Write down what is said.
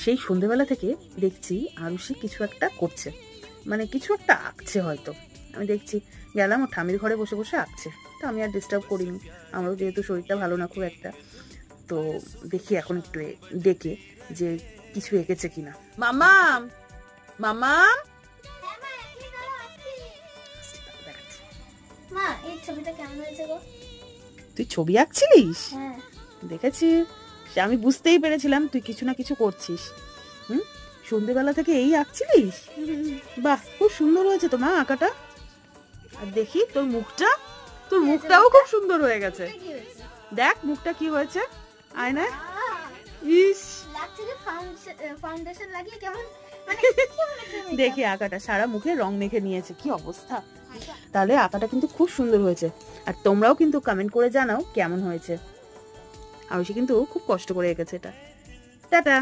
সেই সন্ধেবেলা থেকে দেখছি আরুষি কিছু একটা করছে, মানে কিছু একটা আঁকছে হয়তো। আমি দেখছি, গেলাম ও ঠামির ঘরে বসে বসে আঁকছে, তো আমি আর ডিস্টার্ব করিনি, আমারও যেহেতু শরীরটা ভালো না খুব একটা। তো দেখি এখন একটু ডেকে যে কিছু এঁকেছে কিনা। মামাম, মামাম, মা এই ছবিটা কেমন হয়েছে গো? তুই ছবি আঁকছিলিস? হ্যাঁ দেখেছি, আমি বুঝতেই পেরেছিলাম তুই কিছু না কিছু করছিস। সন্ধ্যেবেলা থেকে এই আঁকছিলিস? বাহ, খুব সুন্দর হয়েছে তো মা আঁকাটা। আর দেখি তোর মুখটা, তোর মুখটাও খুব সুন্দর হয়ে গেছে। দেখ মুখটা কি হয়েছে আয়নায়। ইস, লাগছে যে ফাউন্ডেশন লাগিয়ে কেমন দেখি আঁকাটা সারা মুখে রং মেখে নিয়েছে, কি অবস্থা। তাহলে আঁকাটা কিন্তু খুব সুন্দর হয়েছে, আর তোমরাও কিন্তু কমেন্ট করে জানাও কেমন হয়েছে। আরুষি কিন্তু খুব কষ্ট করে এঁকেছে এটা। টাটা।